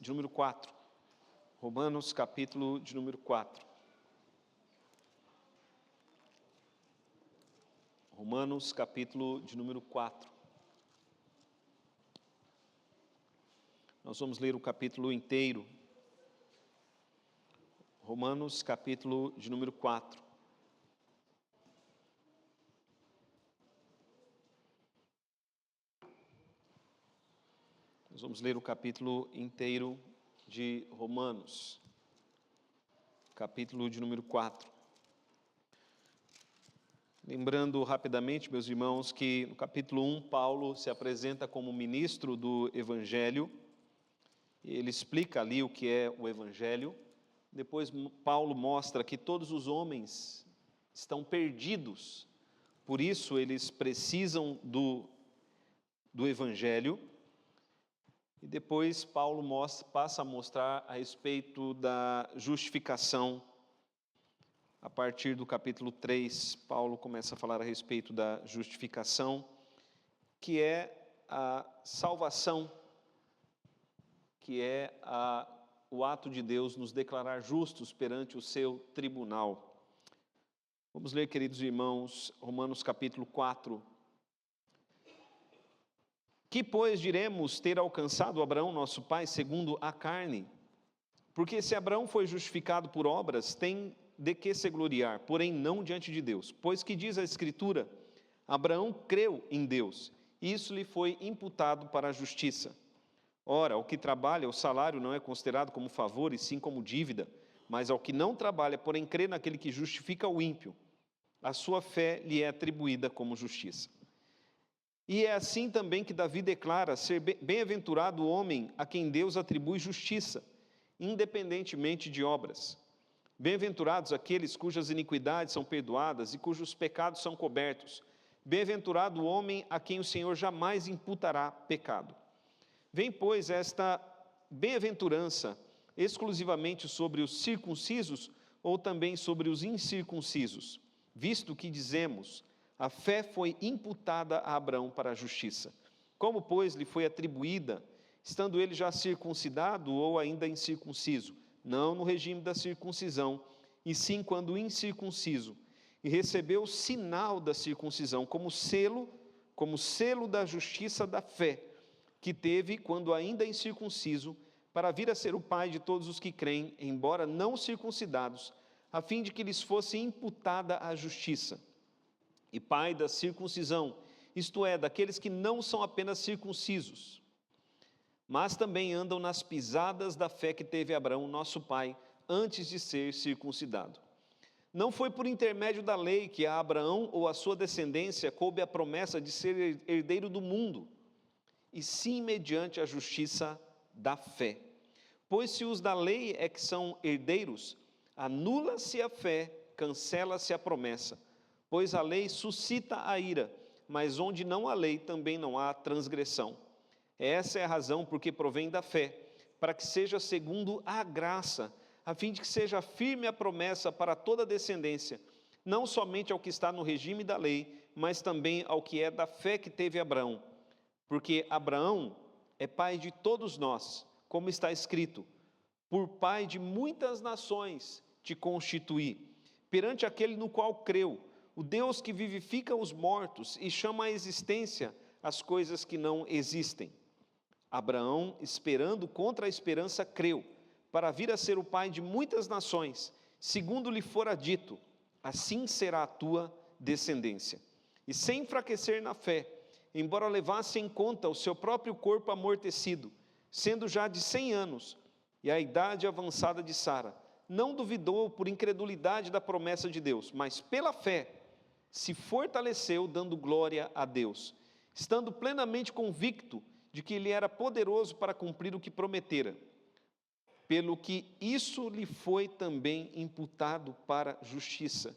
de número 4. Romanos, capítulo de número 4. Romanos, capítulo de número 4. Nós vamos ler o capítulo inteiro. Romanos, capítulo de número 4. Nós vamos ler o capítulo inteiro de Romanos, capítulo de número 4. Lembrando rapidamente, meus irmãos, que no capítulo 1, Paulo se apresenta como ministro do Evangelho. Ele explica ali o que é o Evangelho. Depois, Paulo mostra que todos os homens estão perdidos, por isso eles precisam do Evangelho. E depois Paulo passa a mostrar a respeito da justificação. A partir do capítulo 3, Paulo começa a falar a respeito da justificação, que é a salvação, que é o ato de Deus nos declarar justos perante o seu tribunal. Vamos ler, queridos irmãos, Romanos capítulo 4. Que, pois, diremos ter alcançado Abraão, nosso pai, segundo a carne? Porque se Abraão foi justificado por obras, tem de que se gloriar, porém não diante de Deus. Pois que diz a Escritura, Abraão creu em Deus, e isso lhe foi imputado para a justiça. Ora, ao que trabalha, o salário não é considerado como favor, e sim como dívida, mas ao que não trabalha, porém crê naquele que justifica o ímpio, a sua fé lhe é atribuída como justiça. E é assim também que Davi declara ser bem-aventurado o homem a quem Deus atribui justiça, independentemente de obras. Bem-aventurados aqueles cujas iniquidades são perdoadas e cujos pecados são cobertos. Bem-aventurado o homem a quem o Senhor jamais imputará pecado. Vem, pois, esta bem-aventurança exclusivamente sobre os circuncisos ou também sobre os incircuncisos, visto que dizemos, a fé foi imputada a Abraão para a justiça. Como, pois, lhe foi atribuída, estando ele já circuncidado ou ainda incircunciso? Não no regime da circuncisão, e sim quando incircunciso, e recebeu o sinal da circuncisão como selo da justiça da fé, que teve quando ainda incircunciso, para vir a ser o pai de todos os que creem, embora não circuncidados, a fim de que lhes fosse imputada a justiça. E pai da circuncisão, isto é, daqueles que não são apenas circuncisos, mas também andam nas pisadas da fé que teve Abraão, nosso pai, antes de ser circuncidado. Não foi por intermédio da lei que a Abraão ou a sua descendência coube a promessa de ser herdeiro do mundo, e sim mediante a justiça da fé. Pois se os da lei é que são herdeiros, anula-se a fé, cancela-se a promessa. Pois a lei suscita a ira, mas onde não há lei também não há transgressão. Essa é a razão porque provém da fé, para que seja segundo a graça, a fim de que seja firme a promessa para toda a descendência, não somente ao que está no regime da lei, mas também ao que é da fé que teve Abraão. Porque Abraão é pai de todos nós, como está escrito, por pai de muitas nações te constituí, perante aquele no qual creu, o Deus que vivifica os mortos e chama à existência as coisas que não existem. Abraão, esperando contra a esperança, creu, para vir a ser o pai de muitas nações, segundo lhe fora dito, assim será a tua descendência. E sem enfraquecer na fé, embora levasse em conta o seu próprio corpo amortecido, sendo já de 100 anos, e a idade avançada de Sara, não duvidou por incredulidade da promessa de Deus, mas pela fé, se fortaleceu dando glória a Deus, estando plenamente convicto de que Ele era poderoso para cumprir o que prometera, pelo que isso lhe foi também imputado para justiça.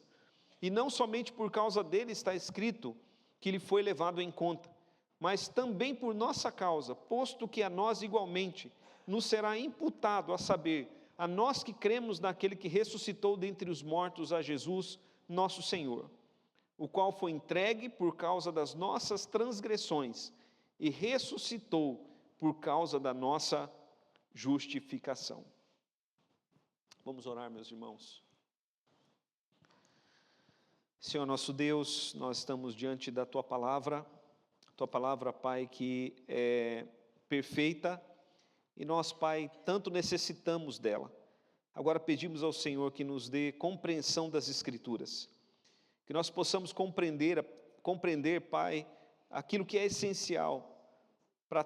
E não somente por causa dele está escrito que lhe foi levado em conta, mas também por nossa causa, posto que a nós igualmente nos será imputado, a saber, a nós que cremos naquele que ressuscitou dentre os mortos, a Jesus, nosso Senhor, o qual foi entregue por causa das nossas transgressões e ressuscitou por causa da nossa justificação. Vamos orar, meus irmãos. Senhor nosso Deus, nós estamos diante da Tua palavra, Pai, que é perfeita, e nós, Pai, tanto necessitamos dela. Agora pedimos ao Senhor que nos dê compreensão das Escrituras, que nós possamos compreender, Pai, aquilo que é essencial para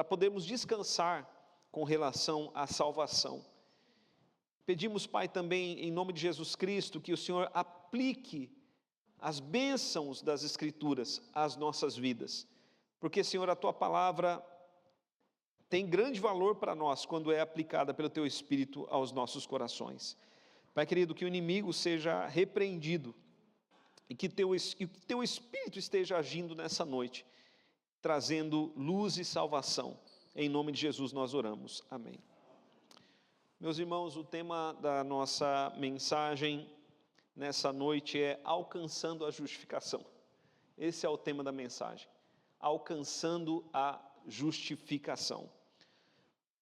podermos descansar com relação à salvação. Pedimos, Pai, também em nome de Jesus Cristo, que o Senhor aplique as bênçãos das Escrituras às nossas vidas, porque, Senhor, a Tua palavra tem grande valor para nós quando é aplicada pelo Teu Espírito aos nossos corações. Pai querido, que o inimigo seja repreendido e que Teu Espírito esteja agindo nessa noite, trazendo luz e salvação. Em nome de Jesus nós oramos. Amém. Meus irmãos, o tema da nossa mensagem nessa noite é alcançando a justificação. Esse é o tema da mensagem, alcançando a justificação.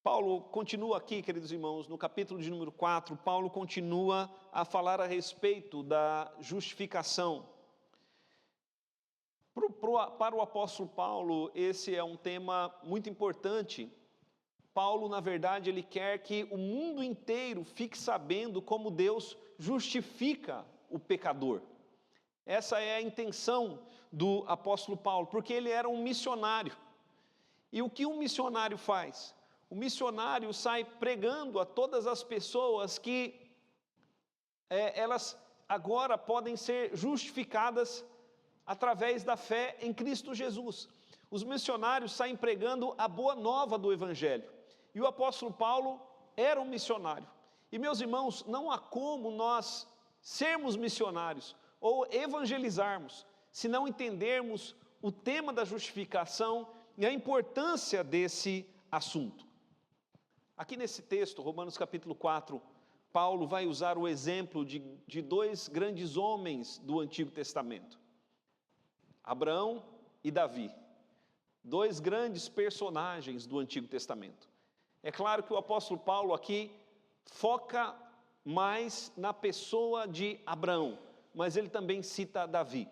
Paulo continua aqui, queridos irmãos, no capítulo de número 4, Paulo continua a falar a respeito da justificação. Para o apóstolo Paulo, esse é um tema muito importante. Paulo, na verdade, ele quer que o mundo inteiro fique sabendo como Deus justifica o pecador. Essa é a intenção do apóstolo Paulo, porque ele era um missionário. E o que um missionário faz? O missionário sai pregando a todas as pessoas que elas agora podem ser justificadas através da fé em Cristo Jesus. Os missionários saem pregando a boa nova do Evangelho. E o apóstolo Paulo era um missionário. E, meus irmãos, não há como nós sermos missionários ou evangelizarmos se não entendermos o tema da justificação e a importância desse assunto. Aqui nesse texto, Romanos capítulo 4, Paulo vai usar o exemplo de dois grandes homens do Antigo Testamento, Abraão e Davi, dois grandes personagens do Antigo Testamento. É claro que o apóstolo Paulo aqui foca mais na pessoa de Abraão, mas ele também cita Davi.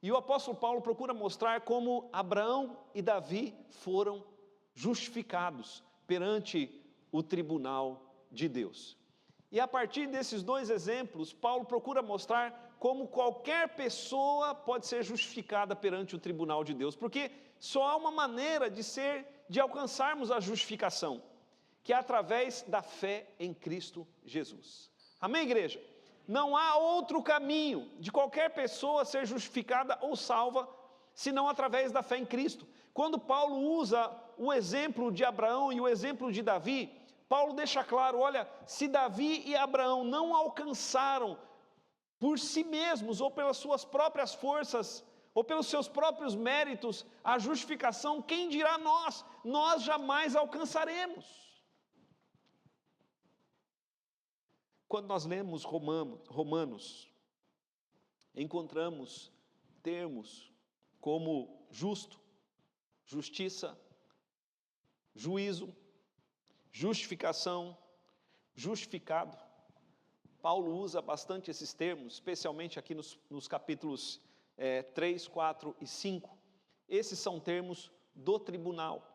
E o apóstolo Paulo procura mostrar como Abraão e Davi foram justificados perante o tribunal de Deus. E a partir desses dois exemplos, Paulo procura mostrar como qualquer pessoa pode ser justificada perante o tribunal de Deus, porque só há uma maneira de alcançarmos a justificação, que é através da fé em Cristo Jesus. Amém, igreja? Não há outro caminho de qualquer pessoa ser justificada ou salva, senão através da fé em Cristo. Quando Paulo usa o exemplo de Abraão e o exemplo de Davi, Paulo deixa claro, olha, se Davi e Abraão não alcançaram por si mesmos, ou pelas suas próprias forças, ou pelos seus próprios méritos, a justificação, quem dirá nós? Nós jamais alcançaremos. Quando nós lemos Romanos, encontramos termos como justo, justiça, juízo, justificação, justificado. Paulo usa bastante esses termos, especialmente aqui nos capítulos 3, 4 e 5. Esses são termos do tribunal.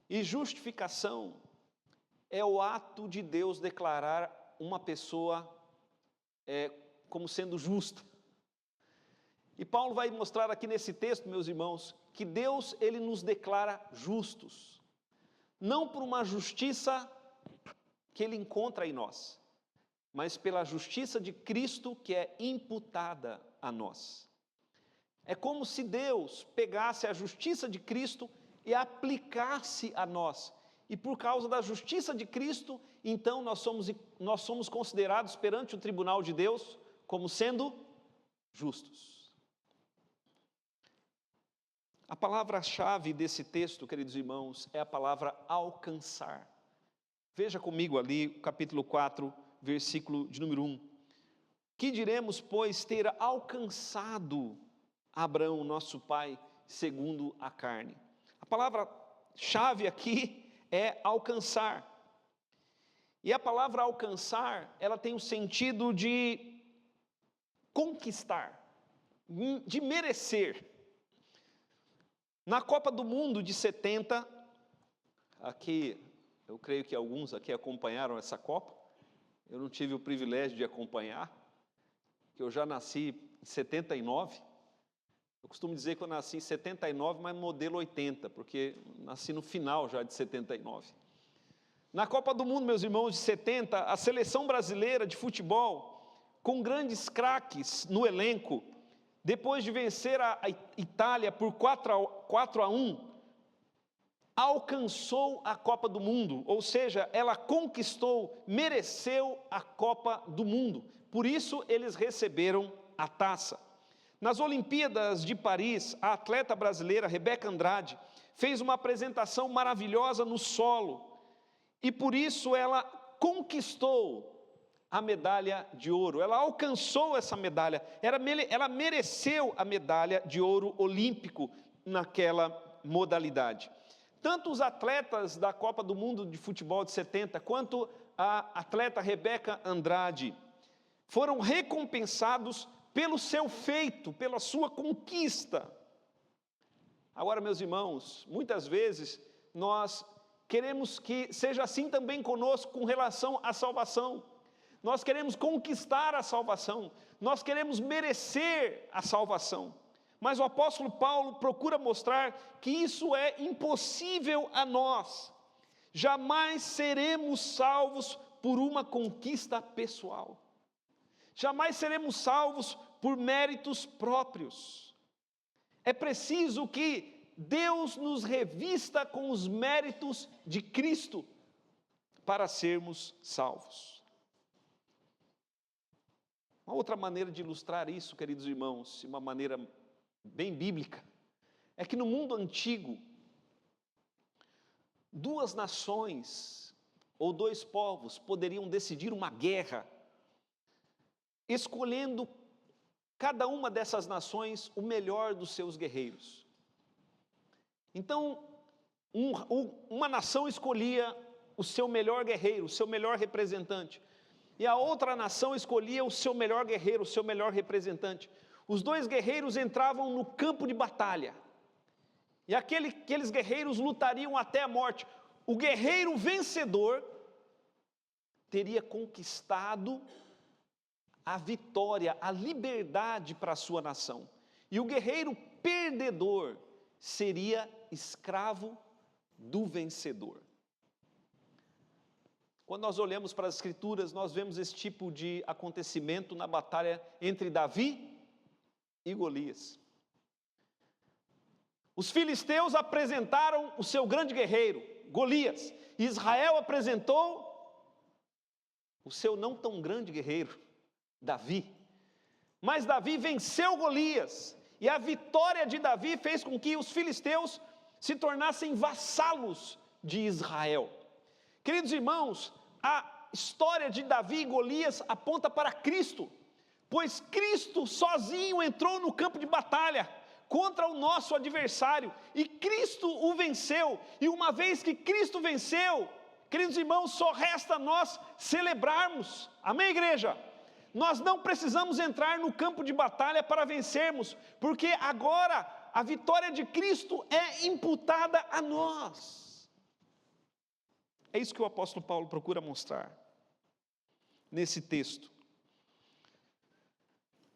E justificação é o ato de Deus declarar uma pessoa como sendo justa. E Paulo vai mostrar aqui nesse texto, meus irmãos, que Deus, ele nos declara justos, não por uma justiça que ele encontra em nós, mas pela justiça de Cristo que é imputada a nós. É como se Deus pegasse a justiça de Cristo e aplicasse a nós. E por causa da justiça de Cristo, então nós somos considerados perante o tribunal de Deus como sendo justos. A palavra-chave desse texto, queridos irmãos, é a palavra alcançar. Veja comigo ali, capítulo 4, versículo de número 1. Que diremos, pois, ter alcançado Abraão, nosso pai, segundo a carne? A palavra-chave aqui é alcançar. E a palavra alcançar, ela tem o sentido de conquistar, de merecer. Na Copa do Mundo de 70, aqui, eu creio que alguns aqui acompanharam essa Copa, eu não tive o privilégio de acompanhar, que eu já nasci em 79, eu costumo dizer que eu nasci em 79, mas modelo 80, porque nasci no final já de 79. Na Copa do Mundo, meus irmãos, de 70, a seleção brasileira de futebol, com grandes craques no elenco, depois de vencer a Itália por 4-1, alcançou a Copa do Mundo, ou seja, ela conquistou, mereceu a Copa do Mundo. Por isso, eles receberam a taça. Nas Olimpíadas de Paris, a atleta brasileira Rebeca Andrade fez uma apresentação maravilhosa no solo, e por isso ela conquistou a medalha de ouro, ela alcançou essa medalha, ela mereceu a medalha de ouro olímpico naquela modalidade. Tanto os atletas da Copa do Mundo de Futebol de 70, quanto a atleta Rebeca Andrade, foram recompensados pelo seu feito, pela sua conquista. Agora, meus irmãos, muitas vezes nós queremos que seja assim também conosco com relação à salvação. Nós queremos conquistar a salvação, nós queremos merecer a salvação. Mas o apóstolo Paulo procura mostrar que isso é impossível a nós. Jamais seremos salvos por uma conquista pessoal. Jamais seremos salvos por méritos próprios. É preciso que Deus nos revista com os méritos de Cristo para sermos salvos. Uma outra maneira de ilustrar isso, queridos irmãos, de uma maneira bem bíblica, é que no mundo antigo, duas nações ou dois povos poderiam decidir uma guerra, escolhendo cada uma dessas nações o melhor dos seus guerreiros. Então, uma nação escolhia o seu melhor guerreiro, o seu melhor representante, e a outra nação escolhia o seu melhor guerreiro, o seu melhor representante. Os dois guerreiros entravam no campo de batalha, e aqueles guerreiros lutariam até a morte. O guerreiro vencedor teria conquistado a vitória, a liberdade para a sua nação, e o guerreiro perdedor seria escravo do vencedor. Quando nós olhamos para as Escrituras, nós vemos esse tipo de acontecimento na batalha entre Davi e Golias. Os filisteus apresentaram o seu grande guerreiro, Golias. Israel apresentou o seu não tão grande guerreiro, Davi. Mas Davi venceu Golias, e a vitória de Davi fez com que os filisteus se tornassem vassalos de Israel. Queridos irmãos, a história de Davi e Golias aponta para Cristo, pois Cristo sozinho entrou no campo de batalha contra o nosso adversário, e Cristo o venceu. E uma vez que Cristo venceu, queridos irmãos, só resta nós celebrarmos. Amém, igreja? Nós não precisamos entrar no campo de batalha para vencermos, porque agora a vitória de Cristo é imputada a nós. É isso que o apóstolo Paulo procura mostrar nesse texto.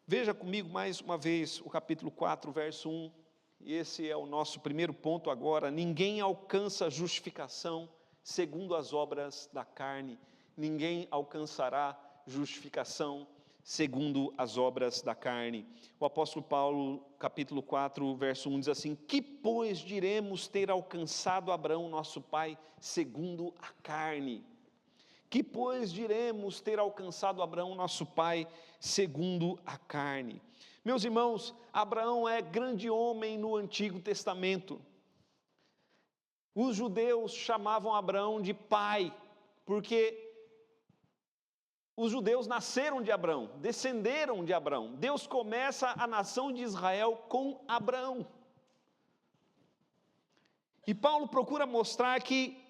Veja comigo mais uma vez o capítulo 4, verso 1, e esse é o nosso primeiro ponto agora. Ninguém alcança justificação segundo as obras da carne, ninguém alcançará justificação segundo as obras da carne. O apóstolo Paulo, capítulo 4, verso 1, diz assim: que pois diremos ter alcançado Abraão, nosso pai, segundo a carne? Que pois diremos ter alcançado Abraão, nosso pai, segundo a carne? Meus irmãos, Abraão é grande homem no Antigo Testamento. Os judeus chamavam Abraão de pai, porque os judeus nasceram de Abraão, descenderam de Abraão. Deus começa a nação de Israel com Abraão. E Paulo procura mostrar que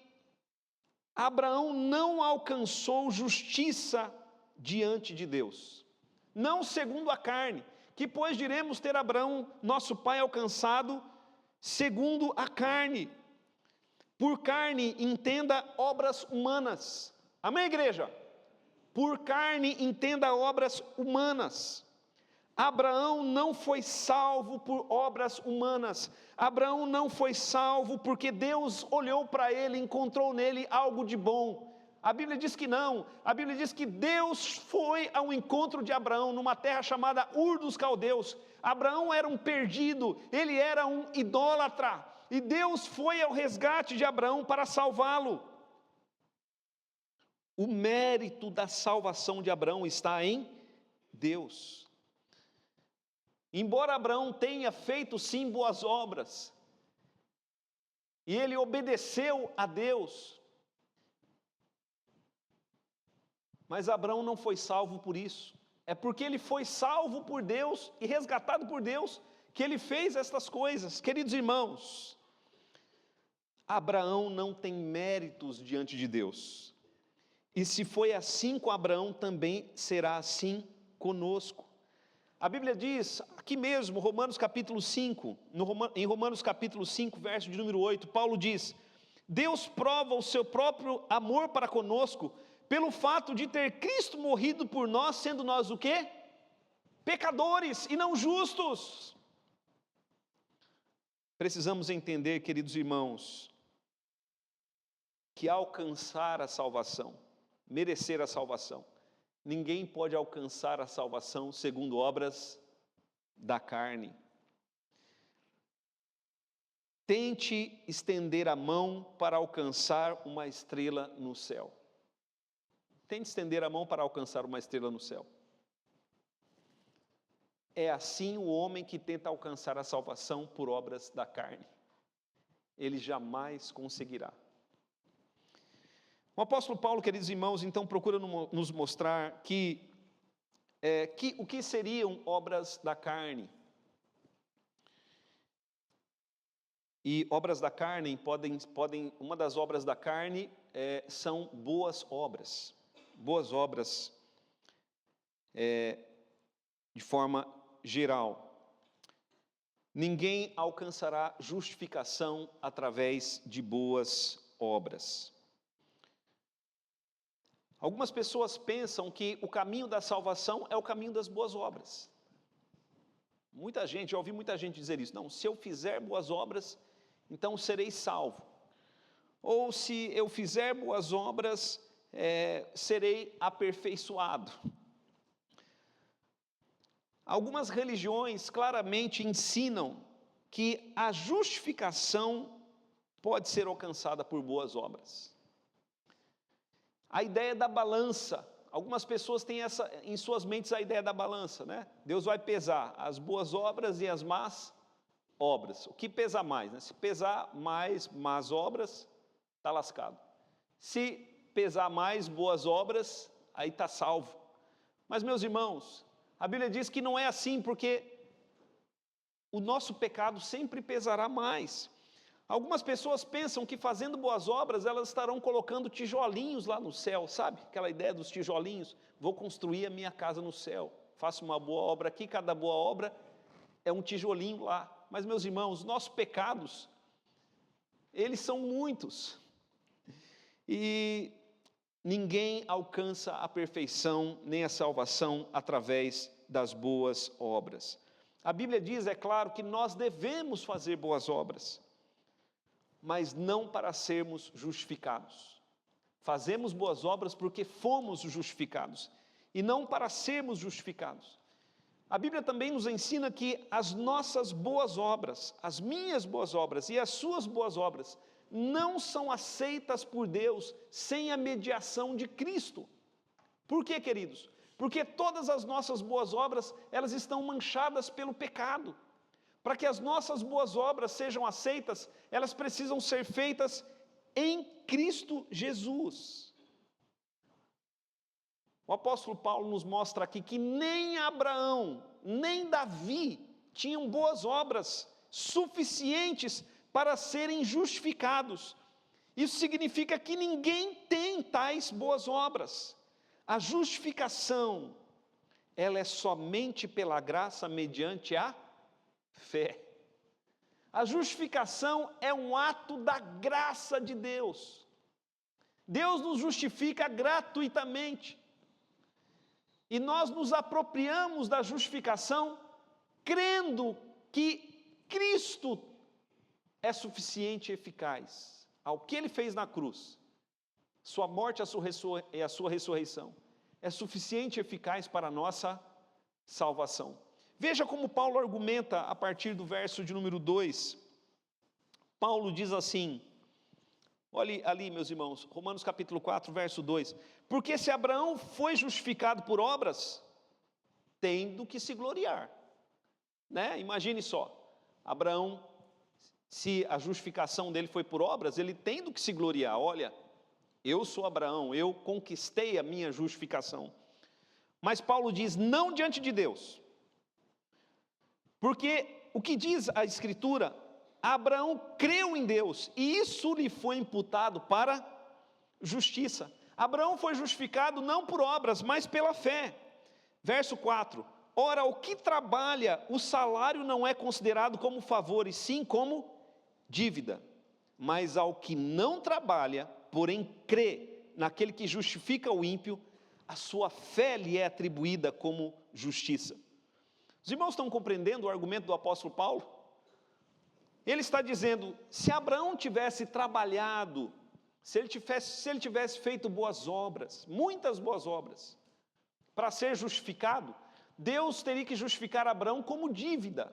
Abraão não alcançou justiça diante de Deus, não segundo a carne, que pois diremos ter Abraão, nosso pai, alcançado segundo a carne. Por carne, entenda obras humanas. Amém, igreja? Por carne, entenda obras humanas. Abraão não foi salvo por obras humanas. Abraão não foi salvo porque Deus olhou para ele e encontrou nele algo de bom. A Bíblia diz que não. A Bíblia diz que Deus foi ao encontro de Abraão numa terra chamada Ur dos Caldeus. Abraão era um perdido, ele era um idólatra. E Deus foi ao resgate de Abraão para salvá-lo. O mérito da salvação de Abraão está em Deus. Embora Abraão tenha feito sim boas obras, e ele obedeceu a Deus, mas Abraão não foi salvo por isso. É porque ele foi salvo por Deus e resgatado por Deus que ele fez estas coisas. Queridos irmãos, Abraão não tem méritos diante de Deus. E se foi assim com Abraão, também será assim conosco. A Bíblia diz, aqui mesmo, Romanos capítulo 5, em Romanos capítulo 5, verso de número 8, Paulo diz: Deus prova o seu próprio amor para conosco, pelo fato de ter Cristo morrido por nós, sendo nós o quê? Pecadores e não justos. Precisamos entender, queridos irmãos, que alcançar a salvação, merecer a salvação, ninguém pode alcançar a salvação segundo obras da carne. Tente estender a mão para alcançar uma estrela no céu. Tente estender a mão para alcançar uma estrela no céu. É assim o homem que tenta alcançar a salvação por obras da carne. Ele jamais conseguirá. O apóstolo Paulo, queridos irmãos, então procura nos mostrar o que seriam obras da carne. E obras da carne uma das obras da carne são boas obras. Boas obras de forma geral. Ninguém alcançará justificação através de boas obras. Algumas pessoas pensam que o caminho da salvação é o caminho das boas obras. Já ouvi muita gente dizer isso. Não, se eu fizer boas obras, então serei salvo. Ou se eu fizer boas obras, serei aperfeiçoado. Algumas religiões claramente ensinam que a justificação pode ser alcançada por boas obras. A ideia da balança, algumas pessoas têm em suas mentes a ideia da balança, né? Deus vai pesar as boas obras e as más obras. O que pesa mais, né? Se pesar mais más obras, está lascado. Se pesar mais boas obras, aí está salvo. Mas, meus irmãos, a Bíblia diz que não é assim, porque o nosso pecado sempre pesará mais. Algumas pessoas pensam que fazendo boas obras, elas estarão colocando tijolinhos lá no céu, sabe? Aquela ideia dos tijolinhos, vou construir a minha casa no céu, faço uma boa obra aqui, cada boa obra é um tijolinho lá. Mas, meus irmãos, nossos pecados, eles são muitos. E ninguém alcança a perfeição nem a salvação através das boas obras. A Bíblia diz, é claro, que nós devemos fazer boas obras, mas não para sermos justificados. Fazemos boas obras porque fomos justificados, e não para sermos justificados. A Bíblia também nos ensina que as nossas boas obras, as minhas boas obras e as suas boas obras, não são aceitas por Deus sem a mediação de Cristo. Por quê, queridos? Porque todas as nossas boas obras, elas estão manchadas pelo pecado. Para que as nossas boas obras sejam aceitas, elas precisam ser feitas em Cristo Jesus. O apóstolo Paulo nos mostra aqui que nem Abraão, nem Davi tinham boas obras suficientes para serem justificados. Isso significa que ninguém tem tais boas obras. A justificação, ela é somente pela graça mediante a fé. A justificação é um ato da graça de Deus. Deus nos justifica gratuitamente. E nós nos apropriamos da justificação crendo que Cristo é suficiente e eficaz ao que Ele fez na cruz. Sua morte e a sua ressurreição é suficiente e eficaz para a nossa salvação. Veja como Paulo argumenta a partir do verso de número 2. Paulo diz assim, olhe ali, meus irmãos, Romanos capítulo 4, verso 2. Porque se Abraão foi justificado por obras, tem do que se gloriar. Né? Imagine só, Abraão, se a justificação dele foi por obras, ele tem do que se gloriar. Olha, eu sou Abraão, eu conquistei a minha justificação. Mas Paulo diz, não diante de Deus. Porque o que diz a Escritura, Abraão creu em Deus, e isso lhe foi imputado para justiça. Abraão foi justificado não por obras, mas pela fé. Verso 4, ora, o que trabalha, o salário não é considerado como favor, e sim como dívida. Mas ao que não trabalha, porém crê naquele que justifica o ímpio, a sua fé lhe é atribuída como justiça. Os irmãos estão compreendendo o argumento do apóstolo Paulo? Ele está dizendo, se Abraão tivesse trabalhado, se ele tivesse feito boas obras, muitas boas obras, para ser justificado, Deus teria que justificar Abraão como dívida.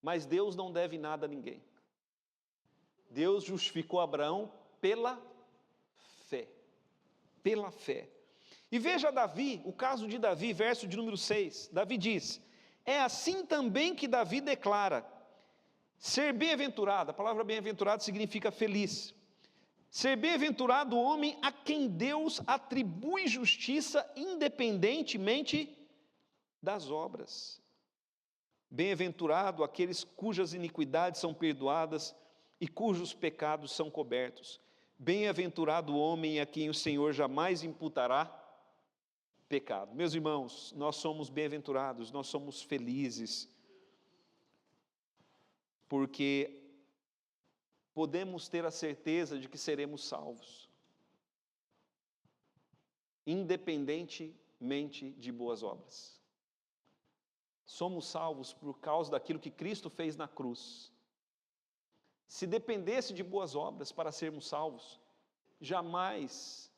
Mas Deus não deve nada a ninguém. Deus justificou Abraão pela fé. Pela fé. E veja Davi, o caso de Davi, verso de número 6. Davi diz, é assim também que Davi declara, ser bem-aventurado, a palavra bem-aventurado significa feliz. Ser bem-aventurado o homem a quem Deus atribui justiça independentemente das obras. Bem-aventurado aqueles cujas iniquidades são perdoadas e cujos pecados são cobertos. Bem-aventurado o homem a quem o Senhor jamais imputará pecado. Meus irmãos, nós somos bem-aventurados, nós somos felizes, porque podemos ter a certeza de que seremos salvos, independentemente de boas obras. Somos salvos por causa daquilo que Cristo fez na cruz. Se dependesse de boas obras para sermos salvos, jamais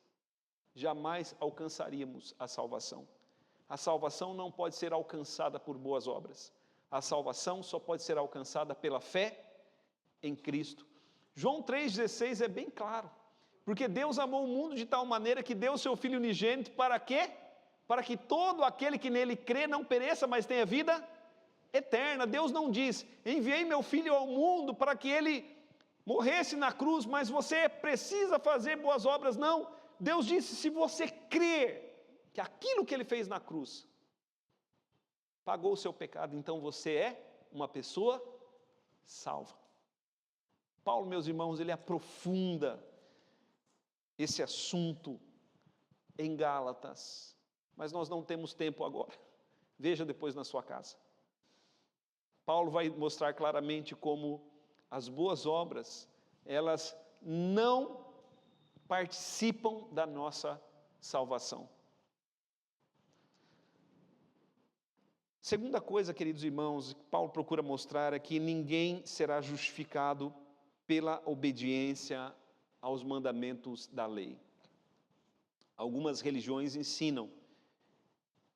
alcançaríamos a salvação. A salvação não pode ser alcançada por boas obras. A salvação só pode ser alcançada pela fé em Cristo. João 3,16 é bem claro. Porque Deus amou o mundo de tal maneira que deu o seu Filho unigênito para quê? Para que todo aquele que nele crê não pereça, mas tenha vida eterna. Deus não diz, enviei meu Filho ao mundo para que ele morresse na cruz, mas você precisa fazer boas obras. Não, Deus disse, se você crer que aquilo que ele fez na cruz pagou o seu pecado, então você é uma pessoa salva. Paulo, meus irmãos, ele aprofunda esse assunto em Gálatas, mas nós não temos tempo agora. Veja depois na sua casa. Paulo vai mostrar claramente como as boas obras, elas não participam da nossa salvação. Segunda coisa, queridos irmãos, que Paulo procura mostrar é que ninguém será justificado pela obediência aos mandamentos da lei. Algumas religiões ensinam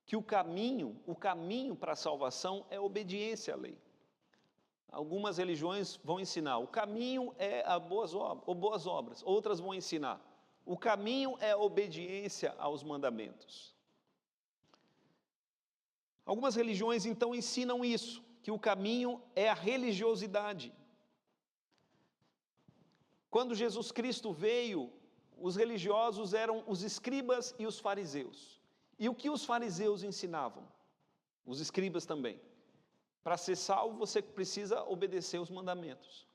que o caminho para a salvação é a obediência à lei. Algumas religiões vão ensinar, o caminho é a boas obras. Outras vão ensinar, o caminho é a obediência aos mandamentos. Algumas religiões então ensinam isso, que o caminho é a religiosidade. Quando Jesus Cristo veio, os religiosos eram os escribas e os fariseus. E o que os fariseus ensinavam? Os escribas também. Para ser salvo, você precisa obedecer os mandamentos.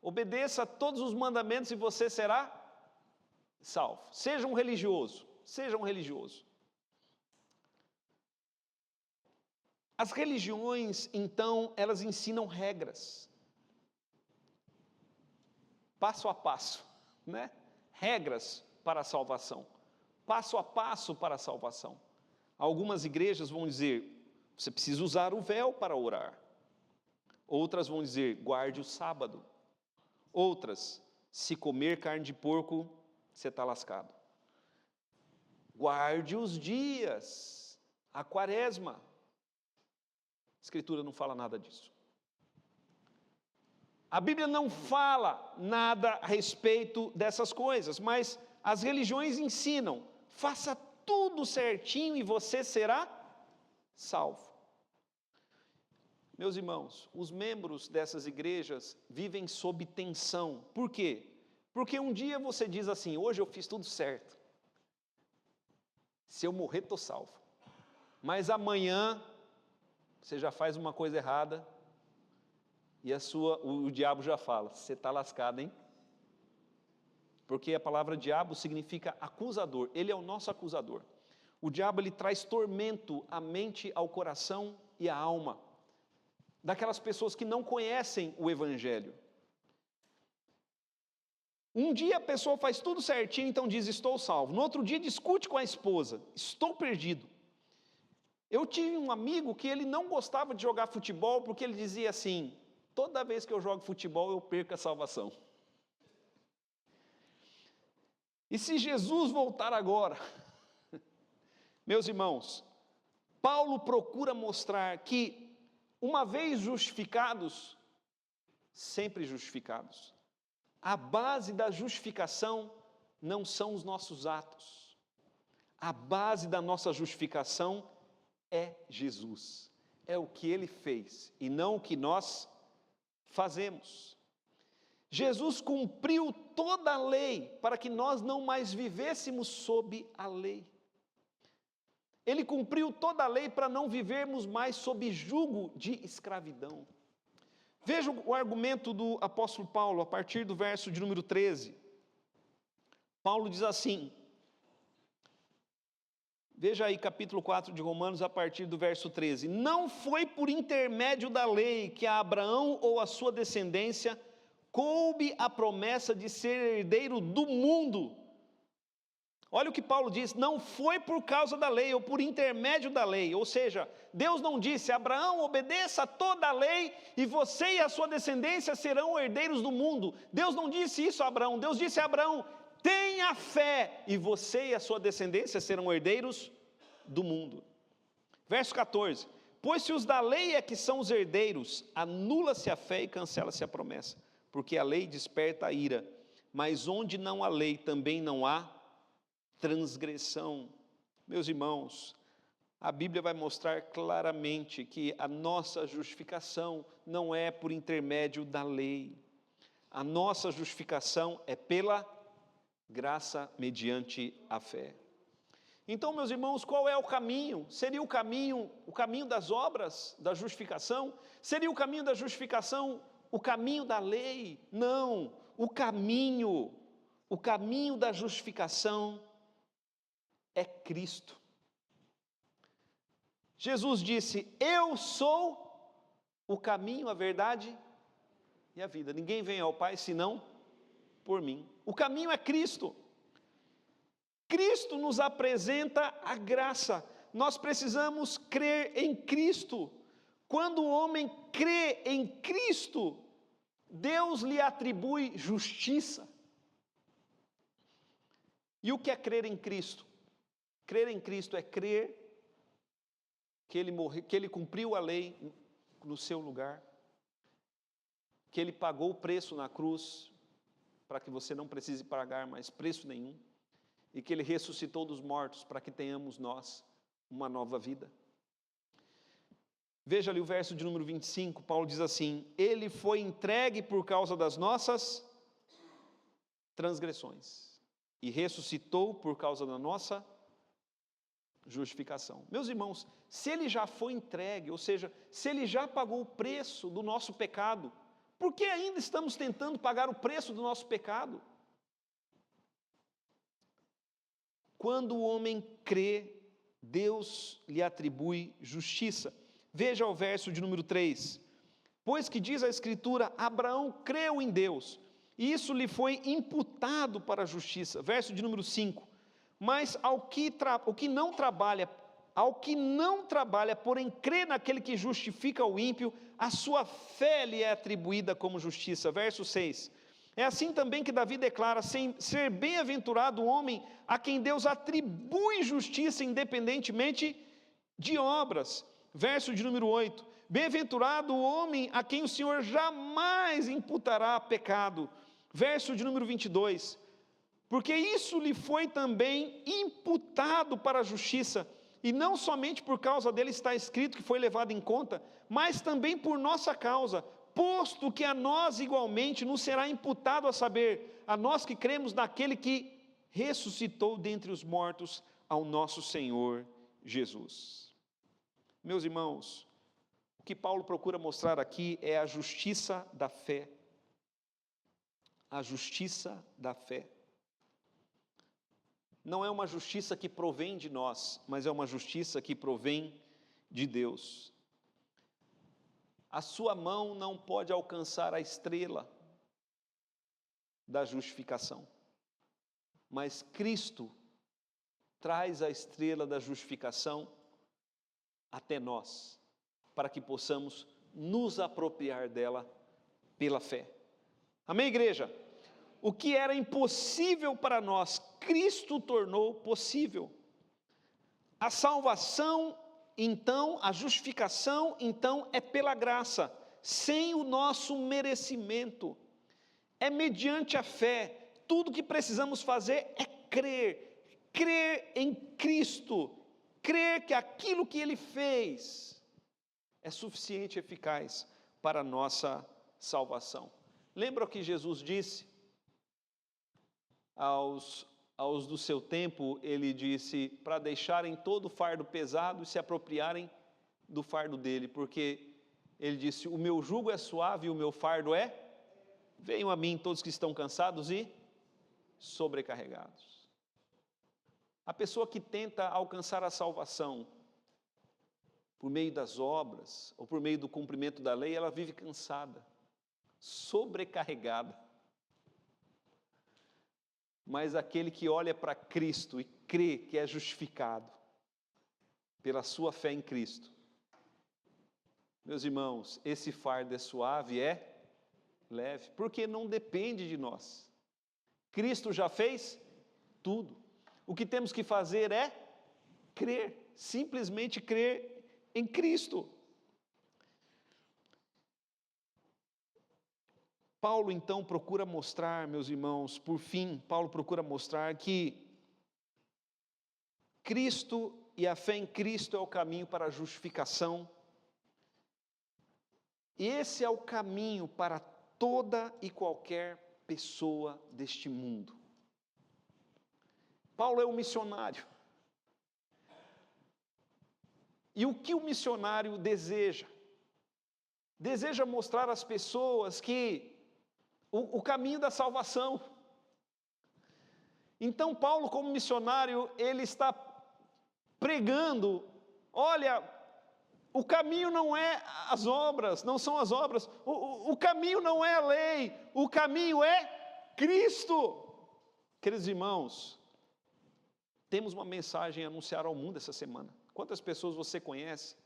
obedeça a todos os mandamentos e você será salvo. Seja um religioso, seja um religioso. As religiões, então, elas ensinam regras, passo a passo, né? Regras para a salvação, passo a passo para a salvação. Algumas igrejas vão dizer, você precisa usar o véu para orar. Outras vão dizer, guarde o sábado. Outras, se comer carne de porco, você está lascado. Guarde os dias, a quaresma. A Escritura não fala nada disso. A Bíblia não fala nada a respeito dessas coisas, mas as religiões ensinam, faça tudo certinho e você será salvo. Meus irmãos, os membros dessas igrejas vivem sob tensão. Por quê? Porque um dia você diz assim, hoje eu fiz tudo certo. Se eu morrer, estou salvo. Mas amanhã, você já faz uma coisa errada, e o diabo já fala, você está lascado, hein? Porque a palavra diabo significa acusador, ele é o nosso acusador. O diabo, ele traz tormento à mente, ao coração e à alma daquelas pessoas que não conhecem o Evangelho. Um dia a pessoa faz tudo certinho, então diz, estou salvo. No outro dia discute com a esposa, estou perdido. Eu tive um amigo que ele não gostava de jogar futebol, porque ele dizia assim, toda vez que eu jogo futebol eu perco a salvação. E se Jesus voltar agora? Meus irmãos, Paulo procura mostrar que, uma vez justificados, sempre justificados. A base da justificação não são os nossos atos. A base da nossa justificação é Jesus. É o que Ele fez e não o que nós fazemos. Jesus cumpriu toda a lei para que nós não mais vivêssemos sob a lei. Ele cumpriu toda a lei para não vivermos mais sob jugo de escravidão. Veja o argumento do apóstolo Paulo, a partir do verso de número 13. Paulo diz assim, veja aí capítulo 4 de Romanos, a partir do verso 13. Não foi por intermédio da lei que a Abraão ou a sua descendência coube a promessa de ser herdeiro do mundo. Olha o que Paulo diz, não foi por causa da lei ou por intermédio da lei, ou seja, Deus não disse, Abraão, obedeça a toda a lei e você e a sua descendência serão herdeiros do mundo. Deus não disse isso a Abraão, Deus disse a Abraão, tenha fé e você e a sua descendência serão herdeiros do mundo. Verso 14, pois se os da lei é que são os herdeiros, anula-se a fé e cancela-se a promessa, porque a lei desperta a ira, mas onde não há lei também não há transgressão. Meus irmãos, a Bíblia vai mostrar claramente que a nossa justificação não é por intermédio da lei. A nossa justificação é pela graça mediante a fé. Então, meus irmãos, qual é o caminho? Seria o caminho das obras, da justificação? Seria o caminho da justificação o caminho da lei? Não, o caminho da justificação é Cristo. Jesus disse, eu sou o caminho, a verdade e a vida. Ninguém vem ao Pai senão por mim. O caminho é Cristo. Cristo nos apresenta a graça. Nós precisamos crer em Cristo. Quando o homem crê em Cristo, Deus lhe atribui justiça. E o que é crer em Cristo? Crer em Cristo é crer que Ele cumpriu a lei no seu lugar, que Ele pagou o preço na cruz, para que você não precise pagar mais preço nenhum, e que Ele ressuscitou dos mortos, para que tenhamos nós uma nova vida. Veja ali o verso de número 25, Paulo diz assim, Ele foi entregue por causa das nossas transgressões, e ressuscitou por causa da nossa justificação. Meus irmãos, se Ele já foi entregue, ou seja, se Ele já pagou o preço do nosso pecado, Por que ainda estamos tentando pagar o preço do nosso pecado? Quando o homem crê, Deus lhe atribui justiça. Veja o verso de número 3. Pois que diz a Escritura, Abraão creu em Deus, e isso lhe foi imputado para a justiça. Verso de número 5. Mas ao que não trabalha, porém crê naquele que justifica o ímpio, a sua fé lhe é atribuída como justiça. Verso 6. É assim também que Davi declara, sem ser bem-aventurado o homem a quem Deus atribui justiça independentemente de obras. Verso de número 8. Bem-aventurado o homem a quem o Senhor jamais imputará pecado. Verso de número 22. Porque isso lhe foi também imputado para a justiça, e não somente por causa dele está escrito que foi levado em conta, mas também por nossa causa, posto que a nós igualmente nos será imputado, a saber, a nós que cremos naquele que ressuscitou dentre os mortos, ao nosso Senhor Jesus. Meus irmãos, o que Paulo procura mostrar aqui é a justiça da fé. A justiça da fé. Não é uma justiça que provém de nós, mas é uma justiça que provém de Deus. A sua mão não pode alcançar a estrela da justificação, mas Cristo traz a estrela da justificação até nós, para que possamos nos apropriar dela pela fé. Amém, igreja? O que era impossível para nós, Cristo tornou possível. A salvação, então, a justificação, então, é pela graça, sem o nosso merecimento. É mediante a fé. Tudo que precisamos fazer é crer em Cristo, crer que aquilo que Ele fez é suficiente e eficaz para a nossa salvação. Lembra o que Jesus disse? Aos do seu tempo, ele disse para deixarem todo o fardo pesado e se apropriarem do fardo dele, porque ele disse, o meu jugo é suave e o meu fardo é, venham a mim todos que estão cansados e sobrecarregados. A pessoa que tenta alcançar a salvação por meio das obras, ou por meio do cumprimento da lei, ela vive cansada, sobrecarregada. Mas aquele que olha para Cristo e crê que é justificado pela sua fé em Cristo, meus irmãos, esse fardo é suave, é leve, porque não depende de nós. Cristo já fez tudo. O que temos que fazer é crer, simplesmente crer em Cristo. Paulo então procura mostrar, meus irmãos, por fim, Paulo procura mostrar que Cristo e a fé em Cristo é o caminho para a justificação. E esse é o caminho para toda e qualquer pessoa deste mundo. Paulo é um missionário. E o que o missionário deseja? Deseja mostrar às pessoas que o caminho da salvação. Então Paulo, como missionário, ele está pregando, olha, o caminho não é as obras, não são as obras, o caminho não é a lei, o caminho é Cristo. Queridos irmãos, temos uma mensagem a anunciar ao mundo essa semana. Quantas pessoas você conhece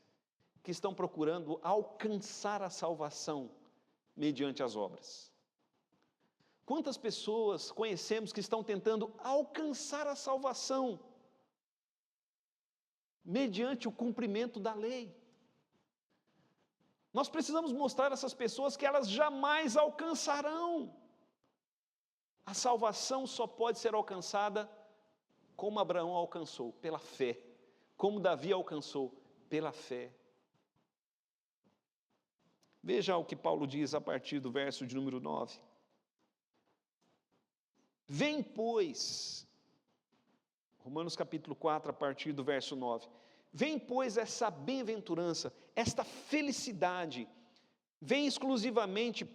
que estão procurando alcançar a salvação mediante as obras? Quantas pessoas conhecemos que estão tentando alcançar a salvação mediante o cumprimento da lei? Nós precisamos mostrar a essas pessoas que elas jamais alcançarão. A salvação só pode ser alcançada como Abraão alcançou, pela fé. Como Davi alcançou, pela fé. Veja o que Paulo diz a partir do verso de número 9. Vem, pois, Romanos capítulo 4, a partir do verso 9. Vem, pois, essa bem-aventurança, esta felicidade, vem exclusivamente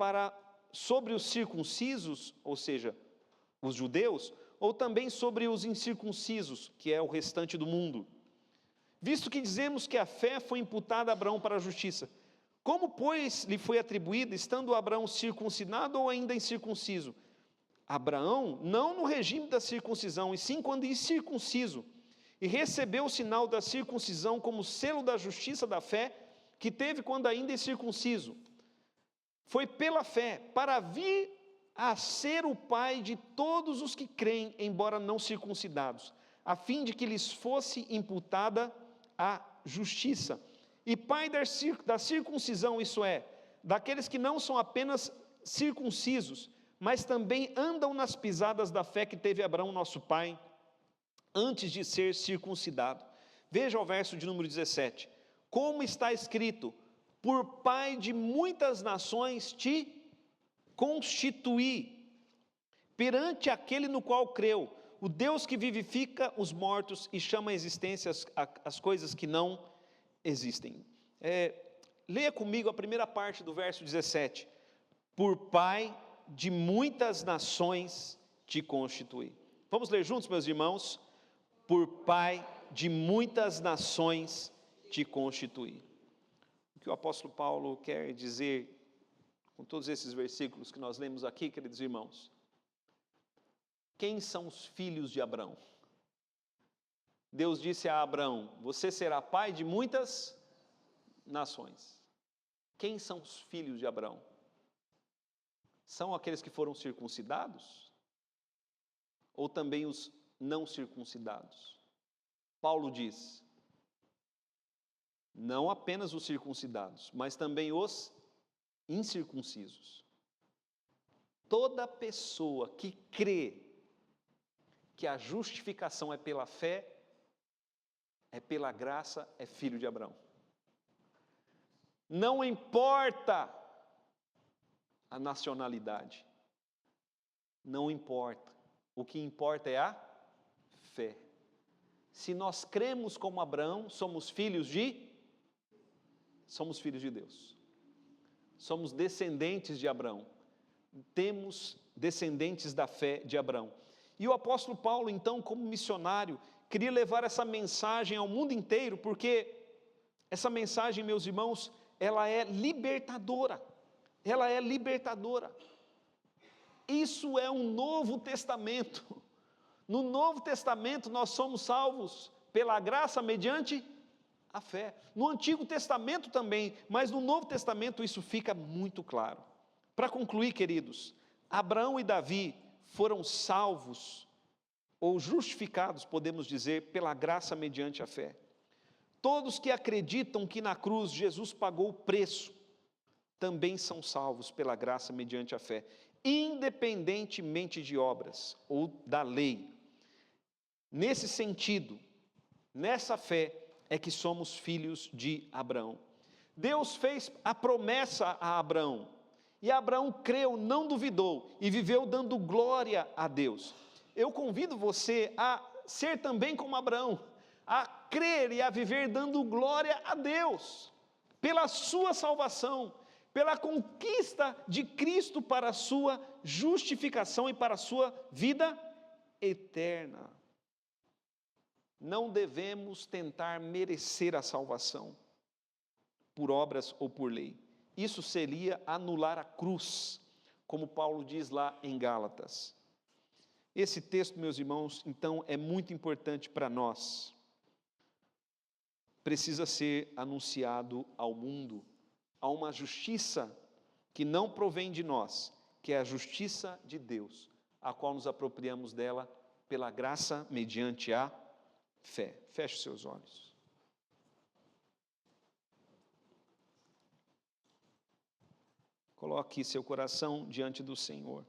sobre os circuncisos, ou seja, os judeus, ou também sobre os incircuncisos, que é o restante do mundo? Visto que dizemos que a fé foi imputada a Abraão para a justiça, como, pois, lhe foi atribuída, estando Abraão circuncidado ou ainda incircunciso? Abraão, não no regime da circuncisão, e sim quando incircunciso, e recebeu o sinal da circuncisão como selo da justiça da fé, que teve quando ainda incircunciso. Foi pela fé, para vir a ser o pai de todos os que creem, embora não circuncidados, a fim de que lhes fosse imputada a justiça. E pai da circuncisão, isso é, daqueles que não são apenas circuncisos, mas também andam nas pisadas da fé que teve Abraão, nosso pai, antes de ser circuncidado. Veja o verso de número 17. Como está escrito: por pai de muitas nações te constituí, perante aquele no qual creu, o Deus que vivifica os mortos e chama à existência as coisas que não existem. Leia comigo a primeira parte do verso 17. Por pai de muitas nações te constituí. Vamos ler juntos, meus irmãos? Por pai de muitas nações te constituí. O que o apóstolo Paulo quer dizer com todos esses versículos que nós lemos aqui, queridos irmãos? Quem são os filhos de Abraão? Deus disse a Abraão: você será pai de muitas nações. Quem são os filhos de Abraão? São aqueles que foram circuncidados? Ou também os não circuncidados? Paulo diz: não apenas os circuncidados, mas também os incircuncisos. Toda pessoa que crê que a justificação é pela fé, é pela graça, é filho de Abraão. Não importa a nacionalidade, não importa, o que importa é a fé. Se nós cremos como Abraão, somos filhos de Deus, somos descendentes de Abraão, temos descendentes da fé de Abraão. E o apóstolo Paulo, então, como missionário, queria levar essa mensagem ao mundo inteiro, porque essa mensagem, meus irmãos, ela é libertadora. Ela é libertadora. Isso é um Novo Testamento. No Novo Testamento nós somos salvos pela graça mediante a fé. No Antigo Testamento também, mas no Novo Testamento isso fica muito claro. Para concluir, queridos, Abraão e Davi foram salvos, ou justificados, podemos dizer, pela graça mediante a fé. Todos que acreditam que na cruz Jesus pagou o preço, também são salvos pela graça mediante a fé, independentemente de obras ou da lei. Nesse sentido, nessa fé, é que somos filhos de Abraão. Deus fez a promessa a Abraão, e Abraão creu, não duvidou, e viveu dando glória a Deus. Eu convido você a ser também como Abraão, a crer e a viver dando glória a Deus, pela sua salvação, pela conquista de Cristo para a sua justificação e para a sua vida eterna. Não devemos tentar merecer a salvação por obras ou por lei. Isso seria anular a cruz, como Paulo diz lá em Gálatas. Esse texto, meus irmãos, então é muito importante para nós. Precisa ser anunciado ao mundo. Há uma justiça que não provém de nós, que é a justiça de Deus, a qual nos apropriamos dela pela graça mediante a fé. Feche seus olhos. Coloque seu coração diante do Senhor.